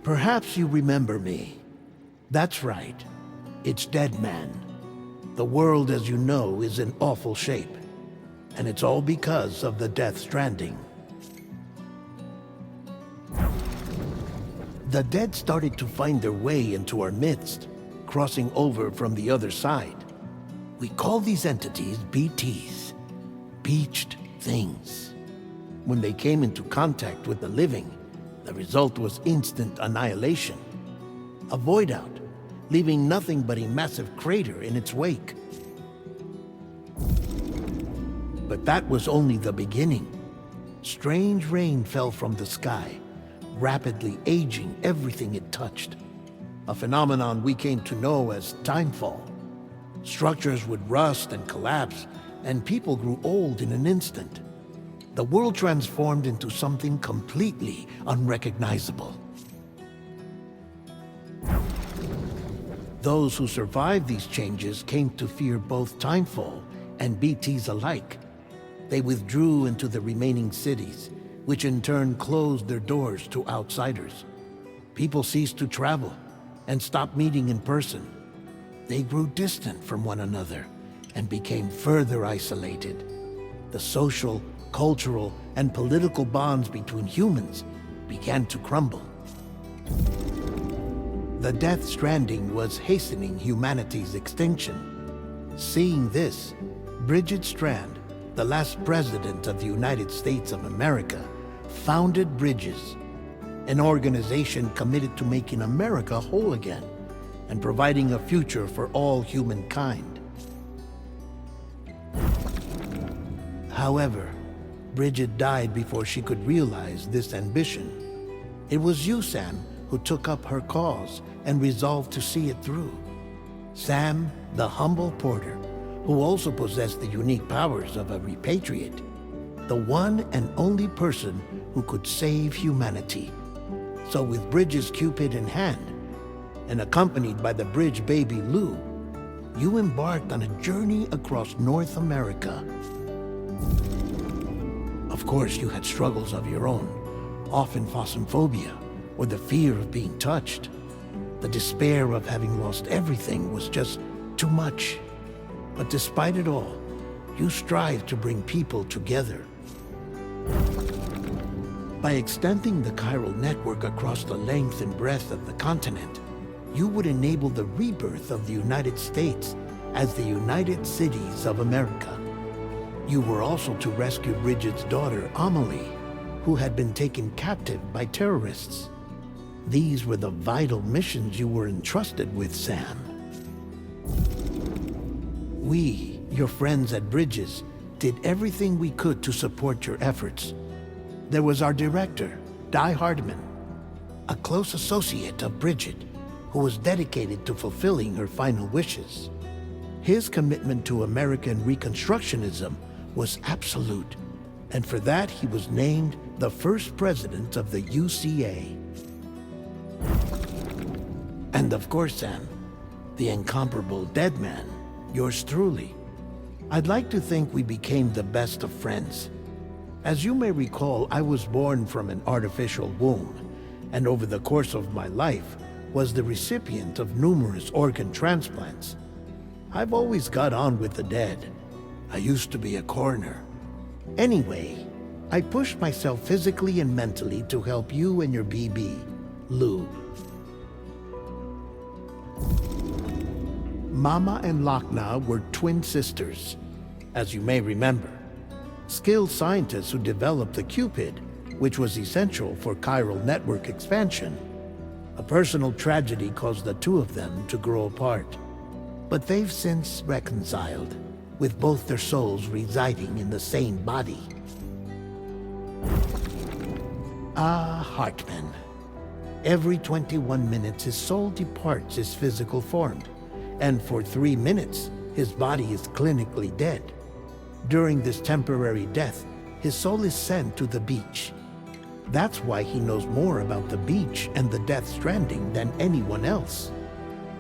Perhaps you remember me. That's right. It's Deadman. The world, as you know, is in awful shape. And it's all because of the Death Stranding. The dead started to find their way into our midst, crossing over from the other side. We call these entities BTs, Beached Things. When they came into contact with the living, the result was instant annihilation. A void out, leaving nothing but a massive crater in its wake. But that was only the beginning. Strange rain fell from the sky, rapidly aging everything it touched. A phenomenon we came to know as timefall. Structures would rust and collapse, and people grew old in an instant. The world transformed into something completely unrecognizable. Those who survived these changes came to fear both timefall and BTs alike. They withdrew into the remaining cities, which in turn closed their doors to outsiders. People ceased to travel and stopped meeting in person. They grew distant from one another and became further isolated. The social, cultural, and political bonds between humans began to crumble. The Death Stranding was hastening humanity's extinction. Seeing this, Bridget Strand, the last president of the United States of America, founded Bridges, an organization committed to making America whole again and providing a future for all humankind. However, Bridget died before she could realize this ambition. It was you, Sam, who took up her cause and resolved to see it through. Sam, the humble porter, who also possessed the unique powers of a repatriate, the one and only person who could save humanity. So with Bridges' Cupid in hand, and accompanied by the bridge baby Lou, you embarked on a journey across North America. Of course, you had struggles of your own, often phasmophobia, or the fear of being touched. The despair of having lost everything was just too much. But despite it all, you strive to bring people together. By extending the chiral network across the length and breadth of the continent, you would enable the rebirth of the United States as the United Cities of America. You were also to rescue Bridget's daughter, Amelie, who had been taken captive by terrorists. These were the vital missions you were entrusted with, Sam. We, your friends at Bridges, did everything we could to support your efforts. There was our director, Di Hardman, a close associate of Bridget, who was dedicated to fulfilling her final wishes. His commitment to American Reconstructionism was absolute, and for that he was named the first president of the UCA. And of course, Sam, the incomparable Deadman, yours truly. I'd like to think we became the best of friends. As you may recall, I was born from an artificial womb, and over the course of my life was the recipient of numerous organ transplants. I've always got on with the dead. I used to be a coroner. Anyway, I pushed myself physically and mentally to help you and your BB, Lou. Mama and Lochna were twin sisters, as you may remember. Skilled scientists who developed the Cupid, which was essential for chiral network expansion. A personal tragedy caused the two of them to grow apart. But they've since reconciled, with both their souls residing in the same body. Hartman. Every 21 minutes his soul departs his physical form, and for 3 minutes his body is clinically dead. During this temporary death, his soul is sent to the beach. That's why he knows more about the beach and the Death Stranding than anyone else.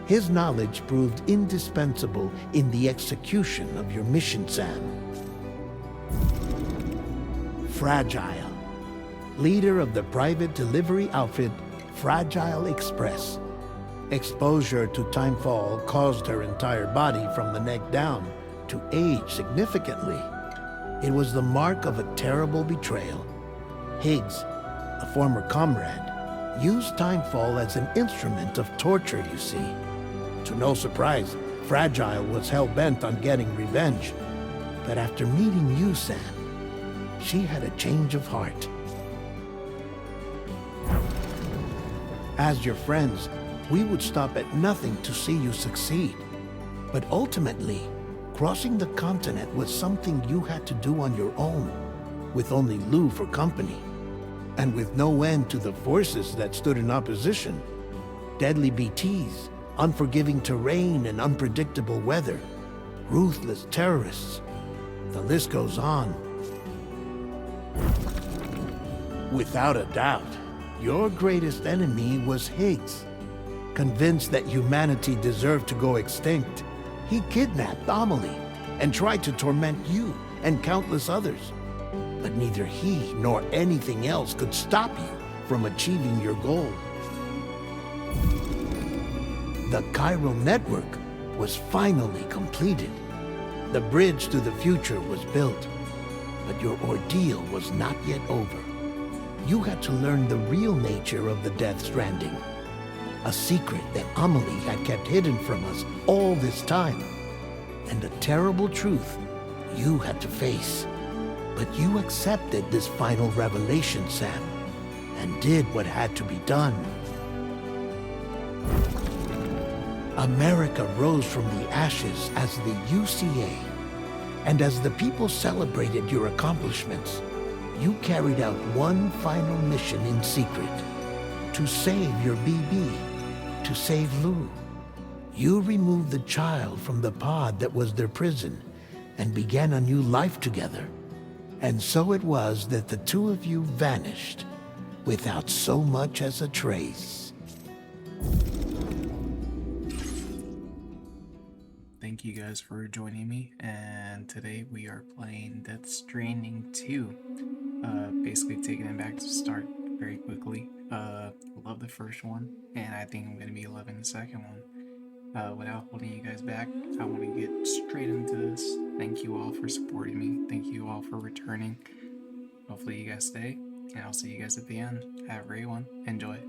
His knowledge proved indispensable in the execution of your mission, Sam. Fragile. Leader of the private delivery outfit, fragile express. Exposure to timefall caused her entire body from the neck down to age significantly. It was the mark of a terrible betrayal. Higgs, a former comrade, used timefall as an instrument of torture, you see. To no surprise, Fragile was hell-bent on getting revenge. But after meeting you, Sam, she had a change of heart. As your friends, we would stop at nothing to see you succeed. But ultimately, crossing the continent was something you had to do on your own, with only Lou for company, and with no end to the forces that stood in opposition. Deadly BTs, unforgiving terrain and unpredictable weather, ruthless terrorists. The list goes on. Without a doubt, your greatest enemy was Higgs. Convinced that humanity deserved to go extinct, he kidnapped Amelie and tried to torment you and countless others. But neither he nor anything else could stop you from achieving your goal. The chiral network was finally completed. The bridge to the future was built, but your ordeal was not yet over. You had to learn the real nature of the Death Stranding, a secret that Amelie had kept hidden from us all this time, and a terrible truth you had to face. But you accepted this final revelation, Sam, and did what had to be done. America rose from the ashes as the UCA, and as the people celebrated your accomplishments, you carried out one final mission in secret, to save your BB, to save Lou. You removed the child from the pod that was their prison and began a new life together. And so it was that the two of you vanished without so much as a trace. Thank you guys for joining me, and today we are playing Death Stranding 2. Basically taking it back to start very quickly. Love the first one, and I think I'm going to be loving the second one. Without holding you guys back, I want to get straight into this. Thank you all for supporting me. Thank you all for returning. Hopefully you guys stay, and I'll see you guys at the end. Have a great one. Enjoy.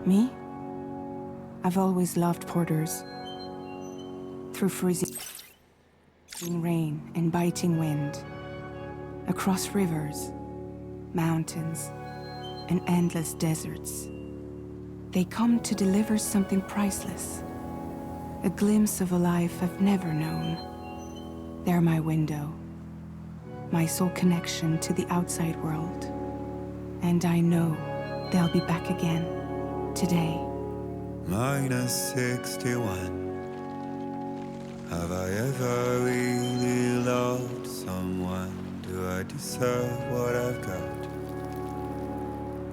Me? I've always loved porters. Through freezing rain and biting wind, across rivers, mountains, and endless deserts, they come to deliver something priceless, a glimpse of a life I've never known. They're my window, my sole connection to the outside world. And I know they'll be back again, today. -61. Have I ever really loved someone? Do I deserve what I've got?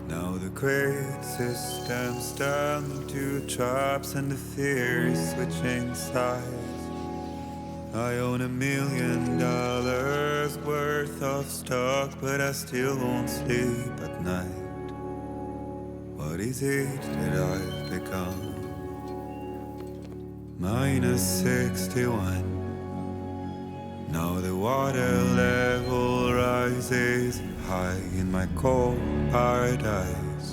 Now the great system's turned into traps and the fear is switching sides. I own $1 million worth of stock, but I still won't sleep at night. What is it that I've become? -61. Now the water level rises high in my cold paradise,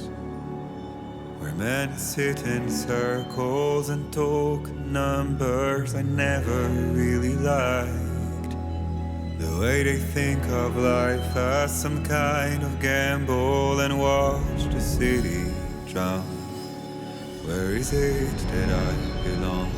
where men sit in circles and talk numbers I never really liked. The way they think of life as some kind of gamble and watch the city drown. Where is it that I belong?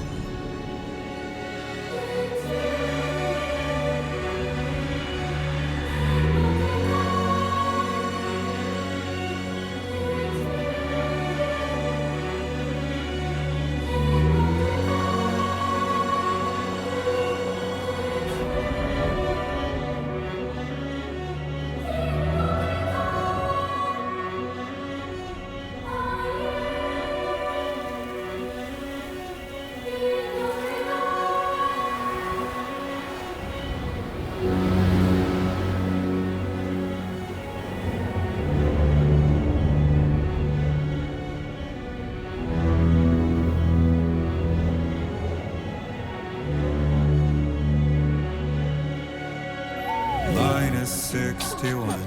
-61.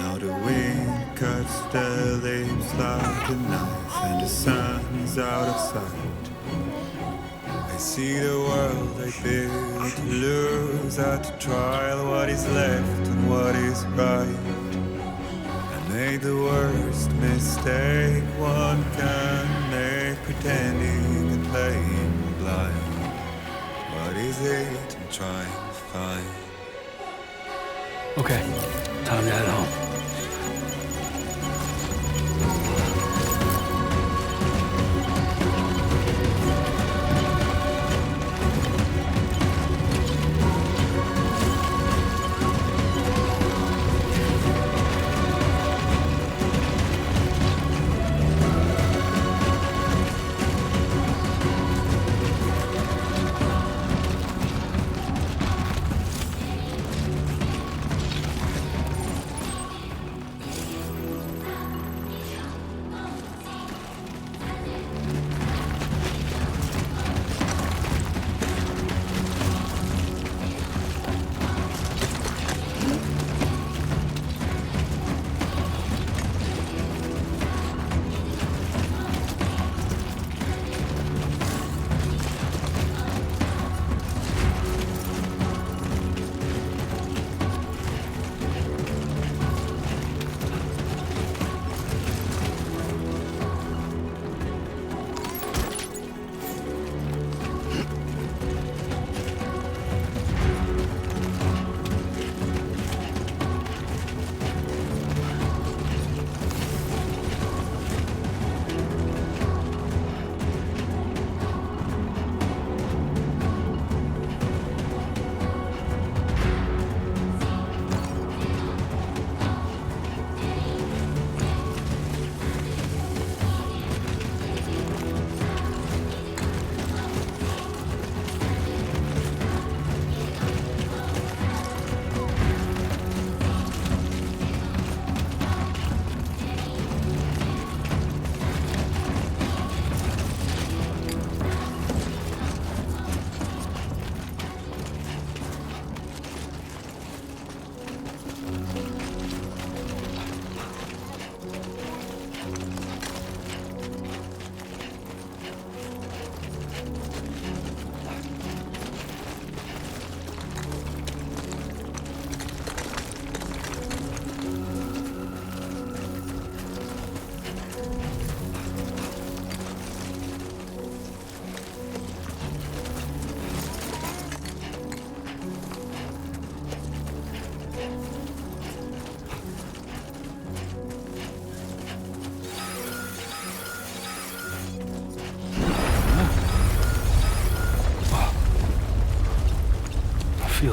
Now the wind cuts the leaves like a knife, and the sun is out of sight. I see the world I built to lose at the trial, what is left and what is right. I made the worst mistake one can make, pretending and playing blind. What is it I'm trying to find? Okay, time to head home.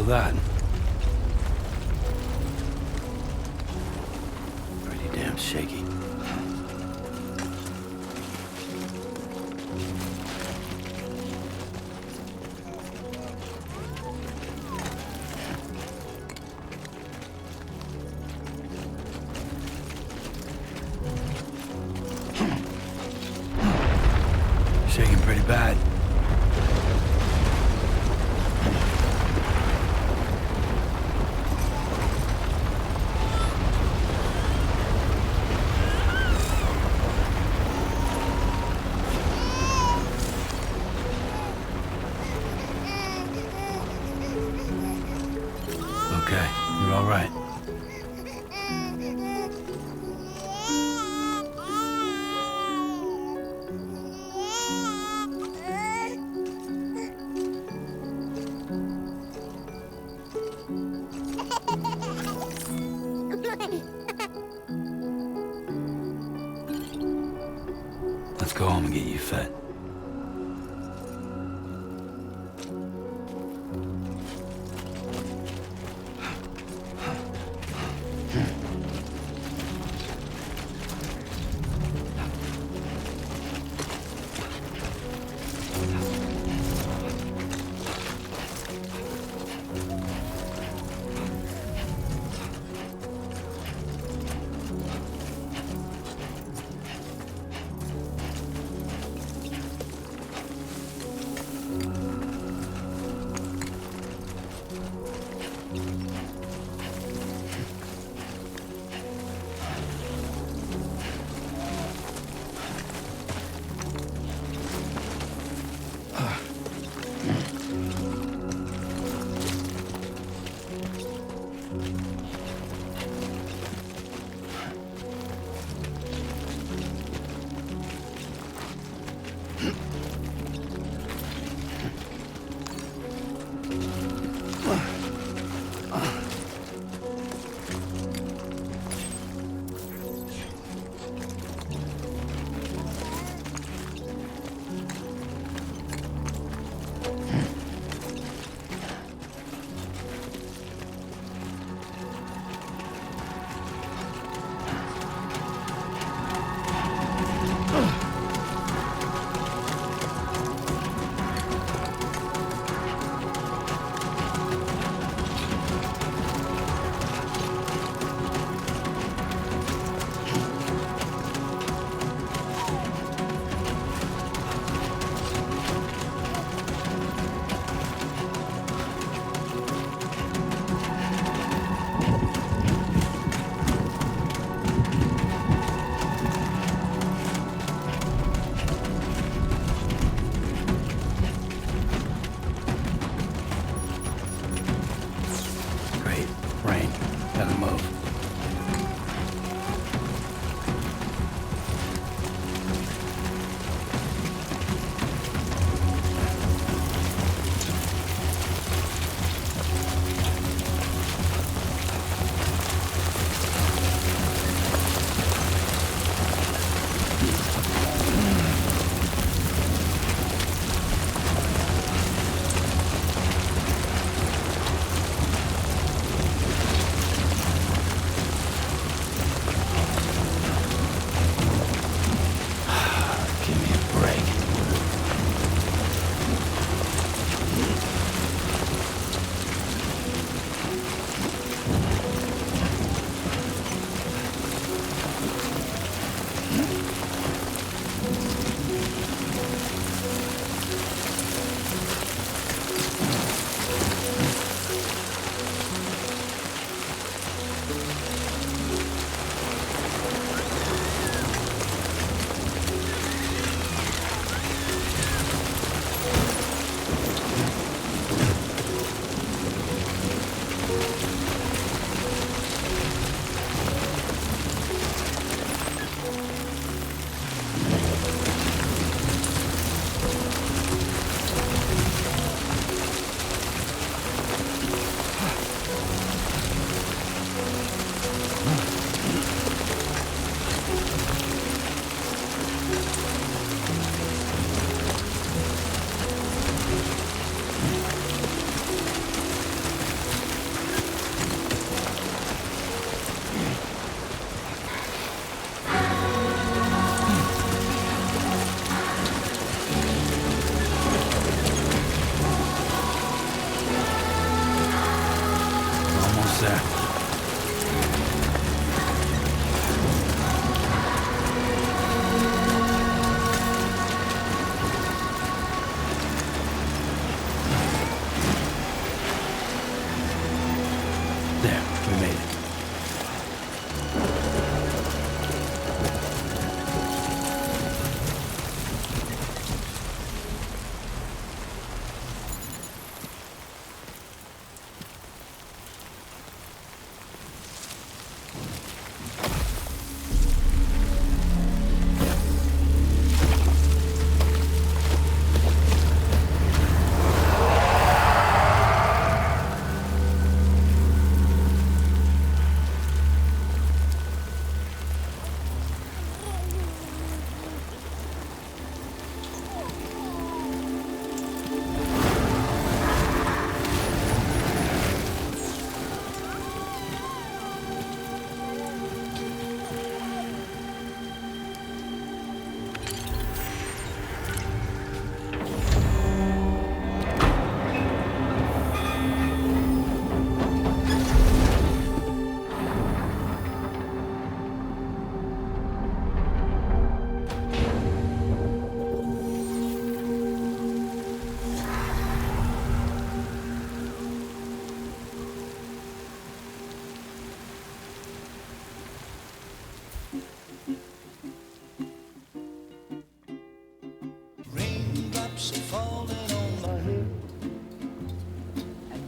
that? Pretty damn shaky. Shaking pretty bad. Okay, you're all right. Let's go home and get you fed.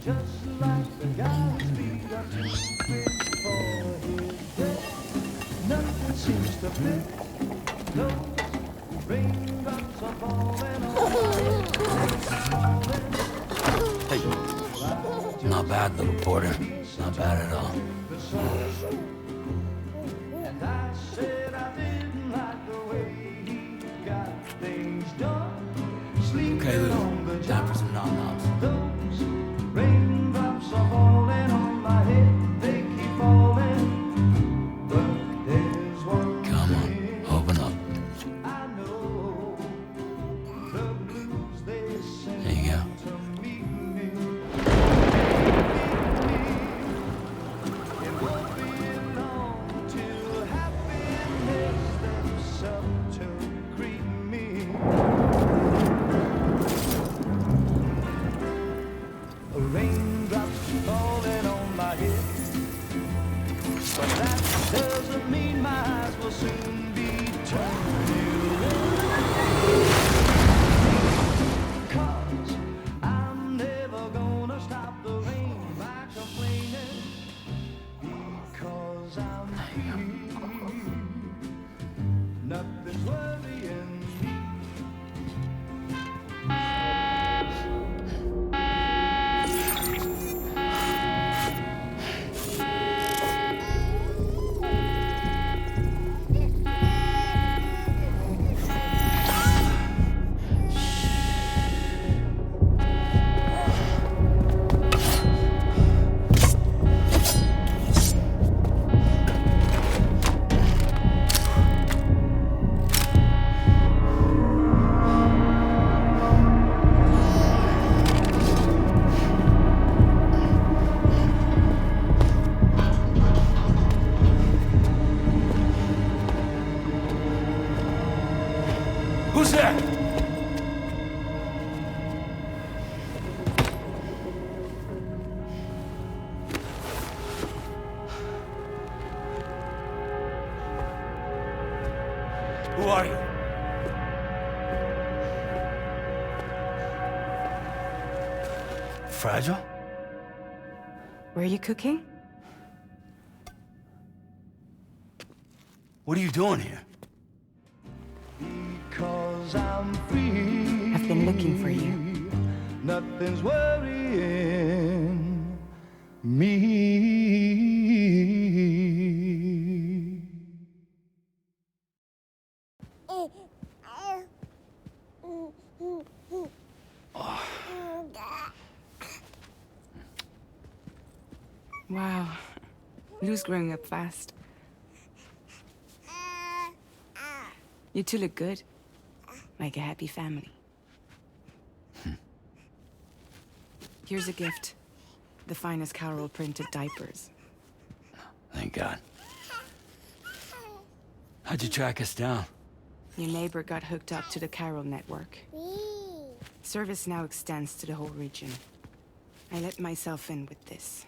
Hey. Not bad, little Porter. Not bad at all. Okay, Lou. Time for some nom-noms. Come on, open up. There you go. Who's there? Who are you? Fragile? Were you cooking? What are you doing here? I've been looking for you. Nothing's worrying me. Wow. Lou's growing up fast. You two look good. Like a happy family. Here's a gift. The finest Carol printed diapers. Thank God. How'd you track us down? Your neighbor got hooked up to the Carol network. Service now extends to the whole region. I let myself in with this.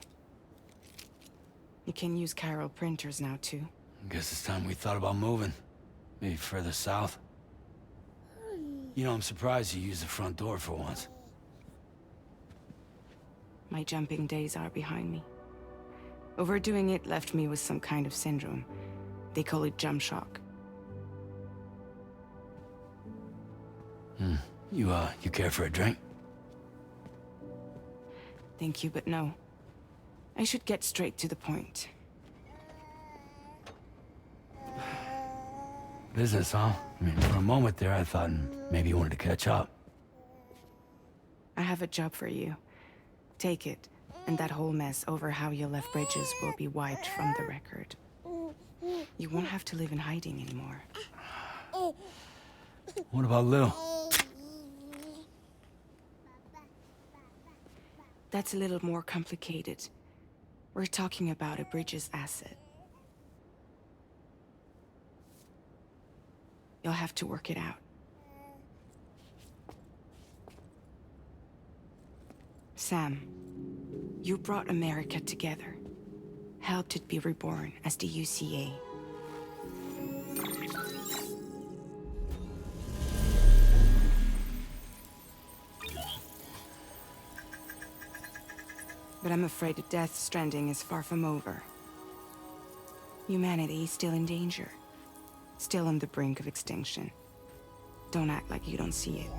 You can use Carol printers now too. Guess it's time we thought about moving. Maybe further south. You know, I'm surprised you used the front door for once. My jumping days are behind me. Overdoing it left me with some kind of syndrome. They call it jump shock. You care for a drink? Thank you, but no. I should get straight to the point. Business, huh? I mean, for a moment there, I thought maybe you wanted to catch up. I have a job for you. Take it, and that whole mess over how you left Bridges will be wiped from the record. You won't have to live in hiding anymore. What about Lil? That's a little more complicated. We're talking about a Bridges asset. You'll have to work it out. Sam, you brought America together. Helped it be reborn as the UCA. But I'm afraid that Death Stranding is far from over. Humanity is still in danger. Still on the brink of extinction. Don't act like you don't see it.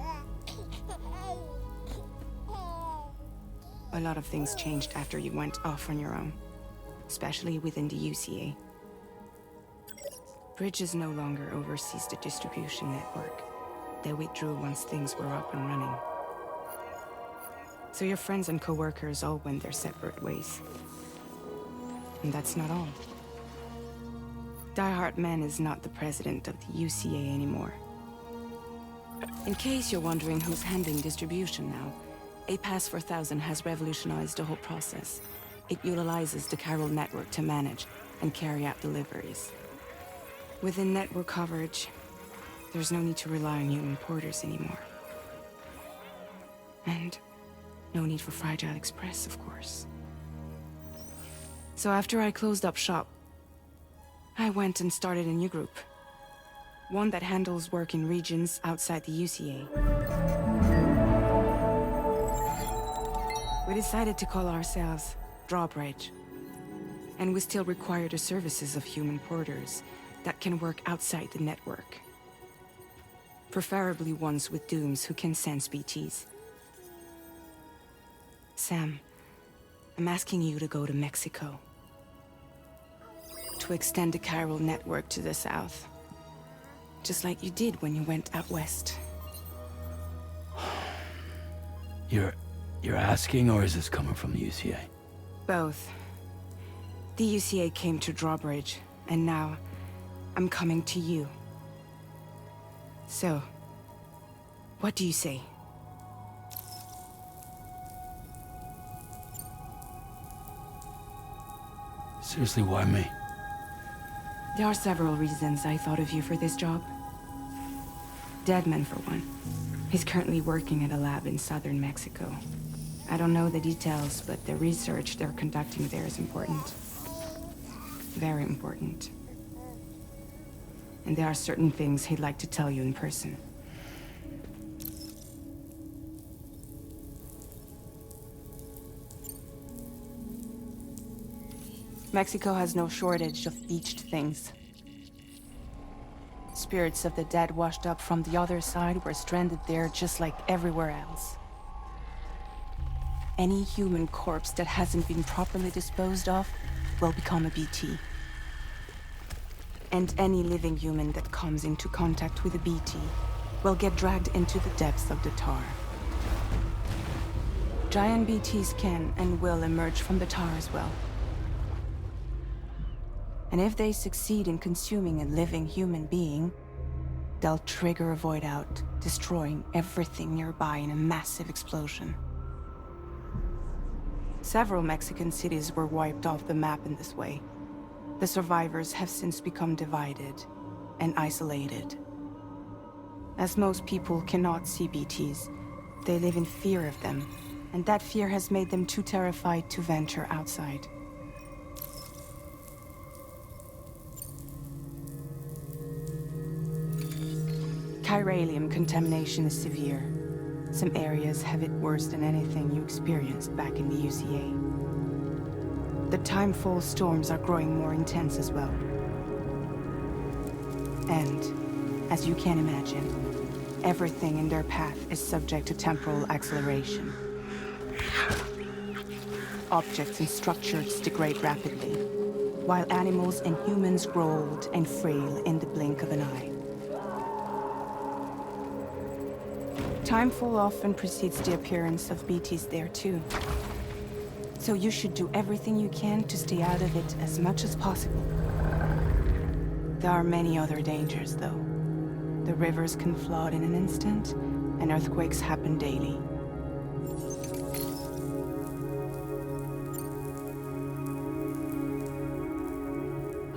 A lot of things changed after you went off on your own. Especially within the UCA. Bridges no longer oversees the distribution network. They withdrew once things were up and running. So your friends and co-workers all went their separate ways. And that's not all. Die Hard Man is not the president of the UCA anymore. In case you're wondering who's handling distribution now, A Pass 4000 has revolutionized the whole process. It utilizes the chiral network to manage and carry out deliveries. Within network coverage, there's no need to rely on human porters anymore. And no need for Fragile Express, of course. So after I closed up shop, I went and started a new group. One that handles work in regions outside the UCA. We decided to call ourselves Drawbridge. And we still require the services of human porters that can work outside the network. Preferably ones with dooms who can sense BTs. Sam, I'm asking you to go to Mexico. To extend the chiral network to the south. Just like you did when you went out west. You're asking, or is this coming from the UCA? Both. The UCA came to Drawbridge, and now I'm coming to you. So, what do you say? Seriously, why me? There are several reasons I thought of you for this job. Deadman, for one. He's currently working at a lab in southern Mexico. I don't know the details, but the research they're conducting there is important. Very important. And there are certain things he'd like to tell you in person. Mexico has no shortage of beached things. Spirits of the dead washed up from the other side were stranded there just like everywhere else. Any human corpse that hasn't been properly disposed of will become a BT. And any living human that comes into contact with a BT will get dragged into the depths of the tar. Giant BTs can and will emerge from the tar as well. And if they succeed in consuming a living human being, they'll trigger a void out, destroying everything nearby in a massive explosion. Several Mexican cities were wiped off the map in this way. The survivors have since become divided and isolated. As most people cannot see BTs, they live in fear of them, and that fear has made them too terrified to venture outside. Chiralium contamination is severe. Some areas have it worse than anything you experienced back in the UCA. The timefall storms are growing more intense as well. And, as you can imagine, everything in their path is subject to temporal acceleration. Objects and structures degrade rapidly, while animals and humans grow old and frail in the blink of an eye. Timefall often precedes the appearance of BTs there too. So you should do everything you can to stay out of it as much as possible. There are many other dangers though. The rivers can flood in an instant, and earthquakes happen daily.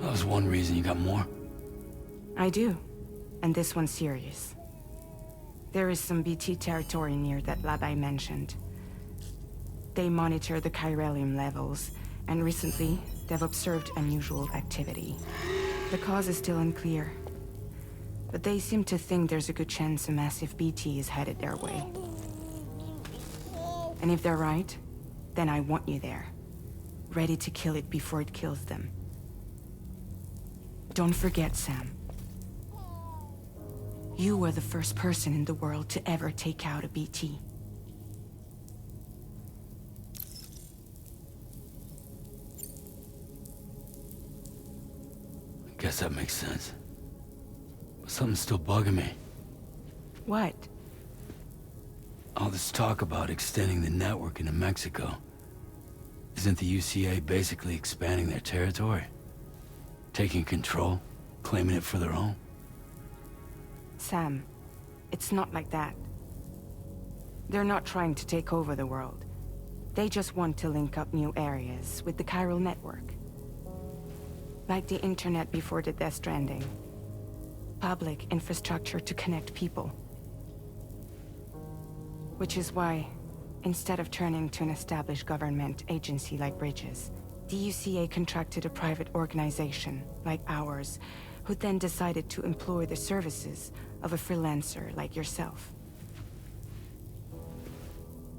That was one reason. You got more? I do, and this one's serious. There is some BT territory near that lab I mentioned. They monitor the chiralium levels, and recently, they've observed unusual activity. The cause is still unclear, but they seem to think there's a good chance a massive BT is headed their way. And if they're right, then I want you there, ready to kill it before it kills them. Don't forget, Sam. You were the first person in the world to ever take out a BT. I guess that makes sense. But something's still bugging me. What? All this talk about extending the network into Mexico. Isn't the UCA basically expanding their territory? Taking control, claiming it for their own? Sam, it's not like that. They're not trying to take over the world. They just want to link up new areas with the chiral network. Like the internet before the Death Stranding. Public infrastructure to connect people. Which is why, instead of turning to an established government agency like Bridges, the UCA contracted a private organization, like ours, who then decided to employ the services of a freelancer like yourself.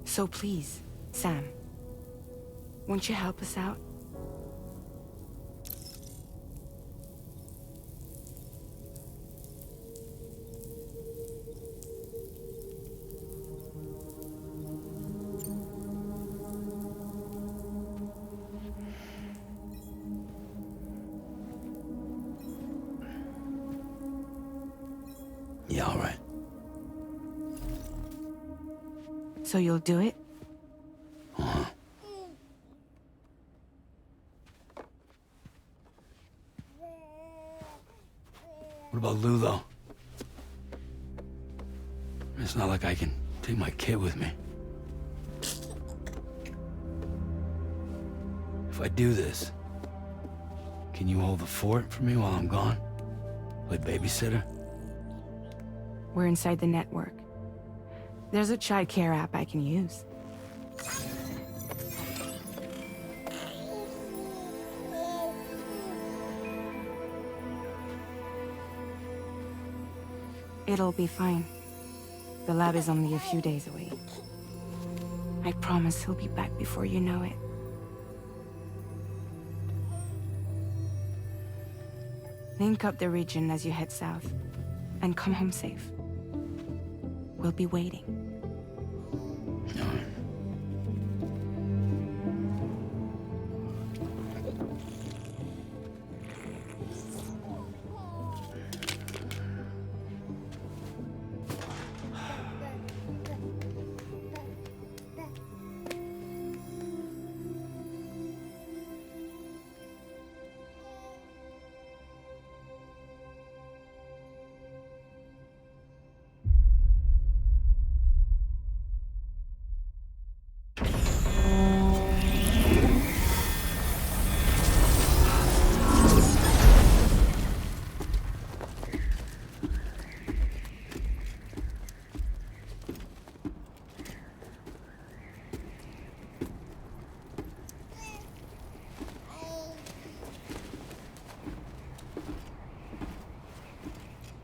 So please, Sam, won't you help us out? Yeah, all right. So you'll do it? Uh-huh. What about Lou, though? It's not like I can take my kid with me. If I do this, can you hold the fort for me while I'm gone? Play babysitter? We're inside the network. There's a child care app I can use. It'll be fine. The lab is only a few days away. I promise he'll be back before you know it. Link up the region as you head south, and come home safe. We'll be waiting. All right.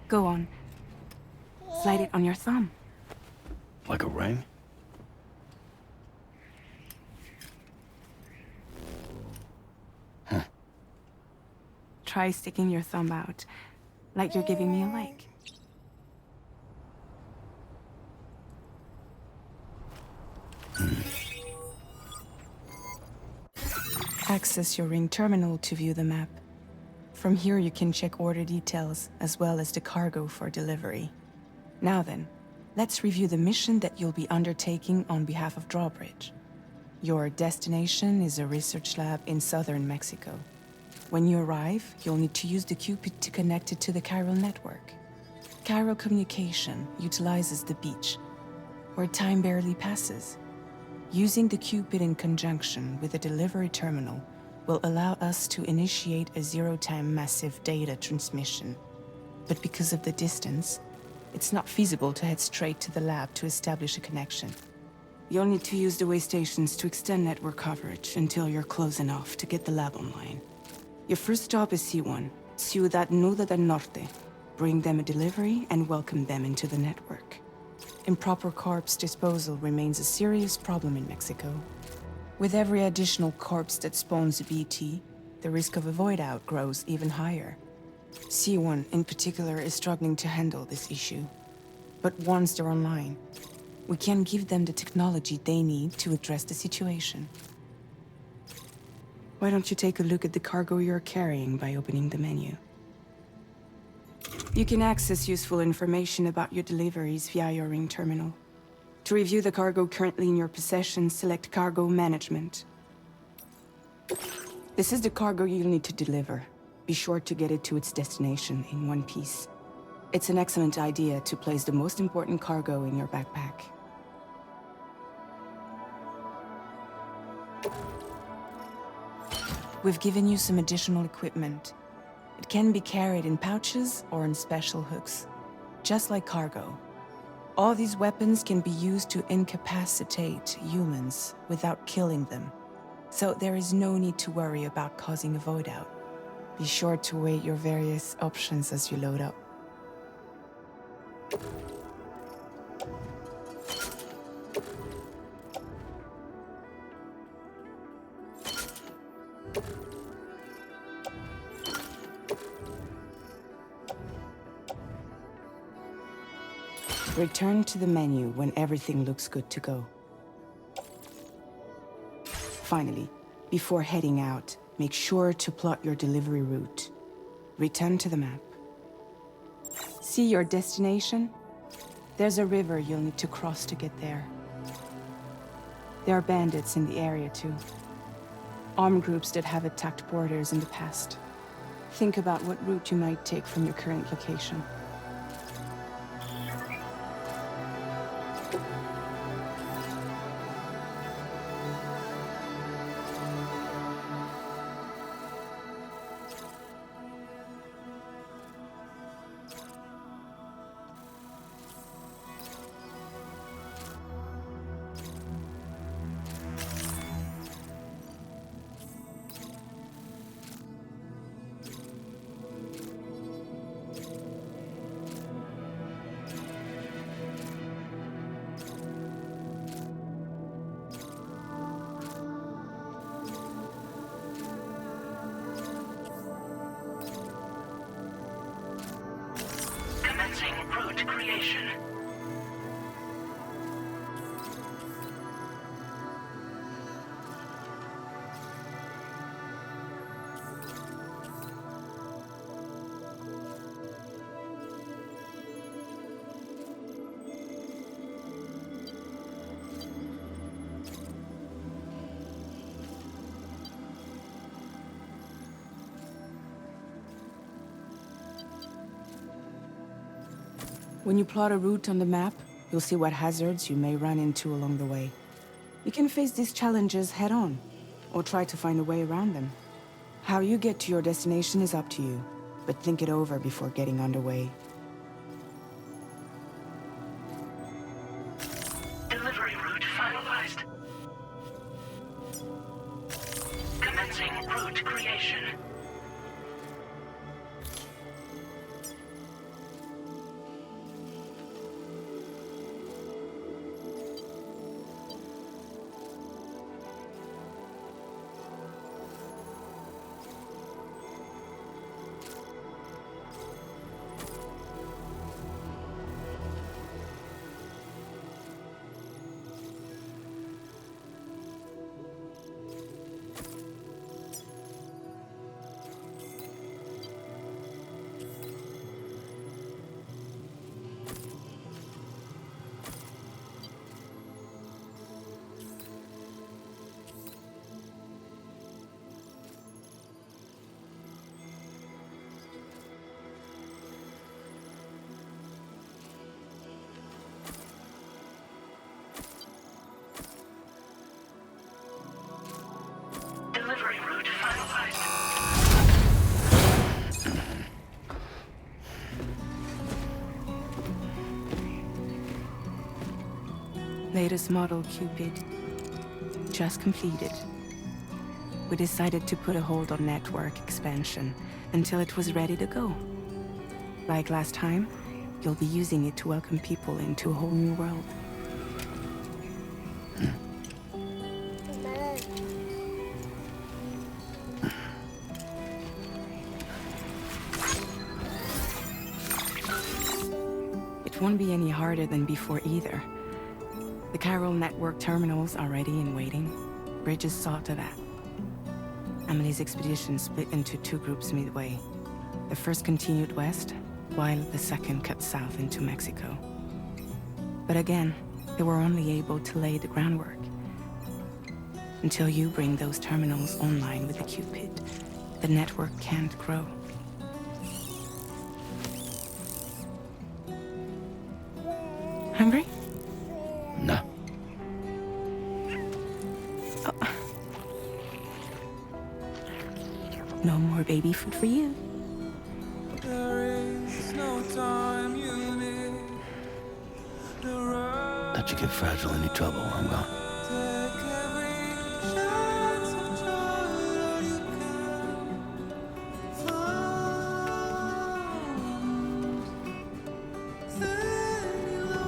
Go on. Slide it on your thumb. Like a ring? Huh. Try sticking your thumb out, like you're giving me a like. Access your ring terminal to view the map. From here you can check order details, as well as the cargo for delivery. Now then, let's review the mission that you'll be undertaking on behalf of Drawbridge. Your destination is a research lab in southern Mexico. When you arrive, you'll need to use the Cupid to connect it to the chiral network. Chiral communication utilizes the beach, where time barely passes. Using the Cupid in conjunction with a delivery terminal will allow us to initiate a zero-time massive data transmission. But because of the distance, it's not feasible to head straight to the lab to establish a connection. You'll need to use the way stations to extend network coverage until you're close enough to get the lab online. Your first stop is C1, Ciudad Nuda del Norte. Bring them a delivery and welcome them into the network. Improper corpse disposal remains a serious problem in Mexico. With every additional corpse that spawns a BT, the risk of a void out grows even higher. C1 in particular is struggling to handle this issue. But once they're online, we can give them the technology they need to address the situation. Why don't you take a look at the cargo you're carrying by opening the menu? You can access useful information about your deliveries via your ring terminal. To review the cargo currently in your possession, select Cargo Management. This is the cargo you'll need to deliver. Be sure to get it to its destination in one piece. It's an excellent idea to place the most important cargo in your backpack. We've given you some additional equipment. It can be carried in pouches or in special hooks, just like cargo. All these weapons can be used to incapacitate humans without killing them, so there is no need to worry about causing a void out. Be sure to weigh your various options as you load up. Return to the menu when everything looks good to go. Finally, before heading out, make sure to plot your delivery route. Return to the map. See your destination? There's a river you'll need to cross to get there. There are bandits in the area too. Armed groups that have attacked borders in the past. Think about what route you might take from your current location. Route creation. When you plot a route on the map, you'll see what hazards you may run into along the way. You can face these challenges head-on, or try to find a way around them. How you get to your destination is up to you, but think it over before getting underway. Delivery route finalized. Commencing route creation. Delivery route finalized. Latest model Cupid. Just completed. We decided to put a hold on network expansion until it was ready to go. Like last time, you'll be using it to welcome people into a whole new world. It won't be any harder than before either. The Carol network terminals are ready and waiting. Bridges saw to that. Emily's expedition split into two groups midway. The first continued west, while the second cut south into Mexico. But again, they were only able to lay the groundwork. Until you bring those terminals online with the Cupid, the network can't grow. Hungry? No. No more baby food for you. Let you get fragile any trouble, I'm gone.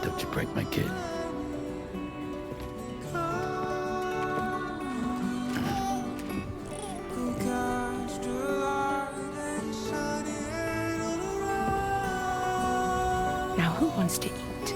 Don't you break my kid. Now who wants to eat?